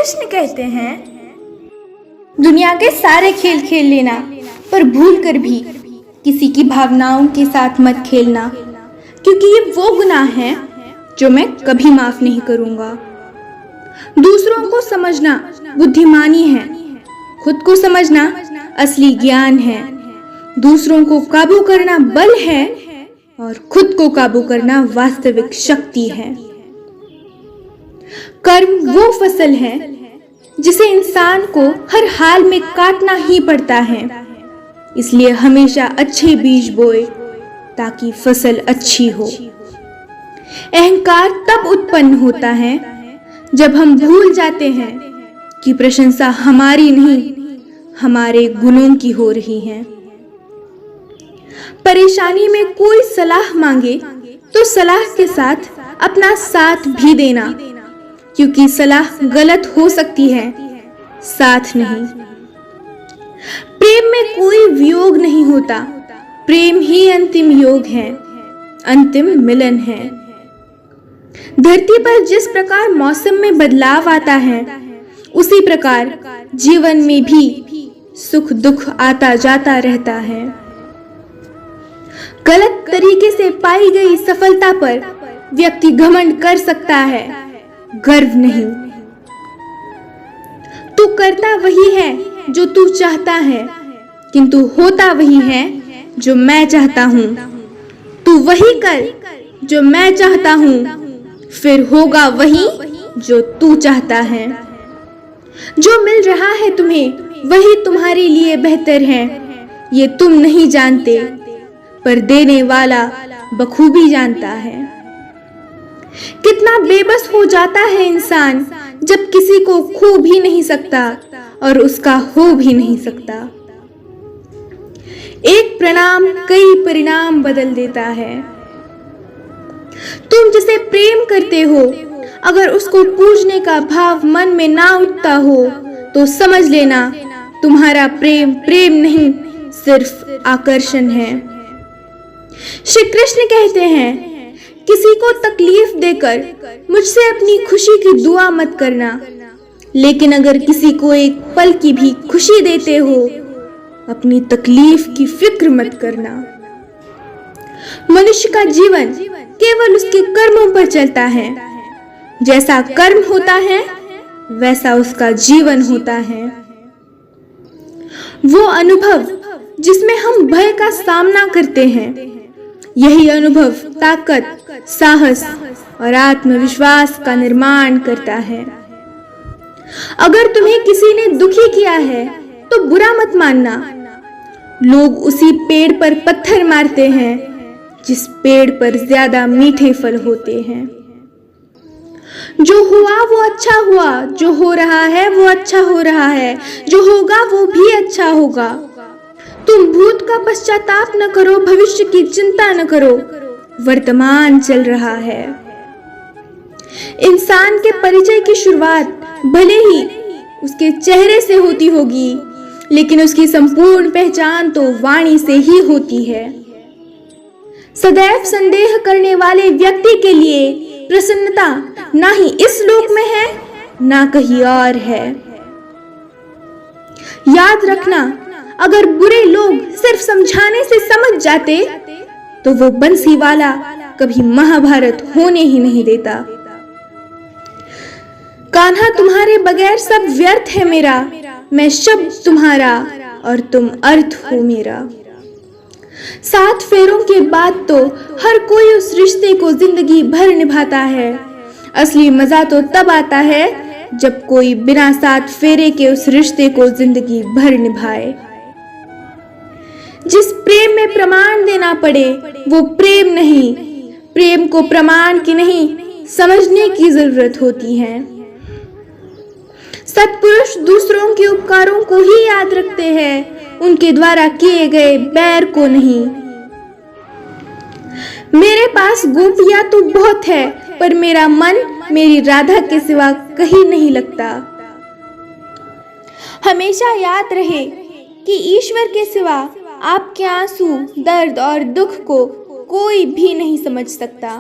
कृष्ण कहते हैं, दुनिया के सारे खेल खेल लेना, पर भूल कर भी किसी की भावनाओं के साथ मत खेलना, क्योंकि ये वो गुनाह है जो मैं कभी माफ नहीं करूंगा। दूसरों को समझना बुद्धिमानी है, खुद को समझना असली ज्ञान है। दूसरों को काबू करना बल है और खुद को काबू करना वास्तविक शक्ति है। कर्म वो फसल है जिसे इंसान को हर हाल में काटना ही पड़ता है, इसलिए हमेशा अच्छे बीज बोए ताकि फसल अच्छी हो। अहंकार तब उत्पन्न होता है जब हम भूल जाते हैं कि प्रशंसा हमारी नहीं, हमारे गुणों की हो रही है। परेशानी में कोई सलाह मांगे तो सलाह के साथ अपना साथ भी देना, क्योंकि सलाह गलत हो सकती है, साथ नहीं। प्रेम में कोई वियोग नहीं होता, प्रेम ही अंतिम योग है, अंतिम मिलन है। धरती पर जिस प्रकार मौसम में बदलाव आता है, उसी प्रकार जीवन में भी सुख दुख आता जाता रहता है। गलत तरीके से पाई गई सफलता पर व्यक्ति घमंड कर सकता है, गर्व नहीं। तू करता वही है जो तू चाहता है, किंतु होता वही है जो मैं चाहता हूं। तू वही कर जो मैं चाहता हूं, फिर होगा वही जो तू चाहता है। जो मिल रहा है तुम्हें वही तुम्हारे लिए बेहतर है, ये तुम नहीं जानते, पर देने वाला बखूबी जानता है। कितना बेबस हो जाता है इंसान जब किसी को खो भी नहीं सकता और उसका हो भी नहीं सकता। एक प्रणाम कई परिणाम बदल देता है। तुम जिसे प्रेम करते हो, अगर उसको पूजने का भाव मन में ना उठता हो तो समझ लेना तुम्हारा प्रेम प्रेम नहीं, सिर्फ आकर्षण है। श्री कृष्ण कहते हैं, किसी को तकलीफ देकर मुझसे अपनी खुशी की दुआ मत करना, लेकिन अगर किसी को एक पल की भी खुशी देते हो, अपनी तकलीफ की फिक्र मत करना। मनुष्य का जीवन केवल उसके कर्मों पर चलता है। जैसा कर्म होता है वैसा उसका जीवन होता है। वो अनुभव जिसमें हम भय का सामना करते हैं, यही अनुभव ताकत, साहस और आत्मविश्वास का निर्माण करता है। अगर तुम्हें किसी ने दुखी किया है तो बुरा मत मानना। लोग उसी पेड़ पर पत्थर मारते हैं जिस पेड़ पर ज्यादा मीठे फल होते हैं। जो हुआ वो अच्छा हुआ, जो हो रहा है वो अच्छा हो रहा है, जो होगा वो भी अच्छा होगा। तुम भूत का पश्चाताप न करो, भविष्य की चिंता न करो, वर्तमान चल रहा है। इंसान के परिचय की शुरुआत भले ही उसके चेहरे से होती होगी, लेकिन उसकी संपूर्ण पहचान तो वाणी से ही होती है। सदैव संदेह करने वाले व्यक्ति के लिए प्रसन्नता ना ही इस लोक में है ना कहीं और है। याद रखना, अगर बुरे लोग सिर्फ समझाने से समझ जाते तो वो बंसीवाला कभी महाभारत होने ही नहीं देता। कान्हा तुम्हारे बगैर सब व्यर्थ है मेरा, मैं शब्द तुम्हारा और तुम अर्थ हो मेरा। 7 फेरों के बाद तो हर कोई उस रिश्ते को जिंदगी भर निभाता है। असली मजा तो तब आता है जब कोई बिना 7 फेरे के उस रिश्ते को जिंदगी भर निभाए। जिस प्रेम में प्रमाण देना पड़े वो प्रेम नहीं, प्रेम को प्रमाण की नहीं समझने की जरूरत होती है। सत्पुरुष दूसरों के उपकारों को ही याद रखते हैं, उनके द्वारा किए गए बैर को नहीं। मेरे पास गोपियां तो बहुत है, पर मेरा मन मेरी राधा के सिवा कहीं नहीं लगता। हमेशा याद रहे कि ईश्वर के सिवा आपके आंसू, दर्द और दुख को कोई भी नहीं समझ सकता।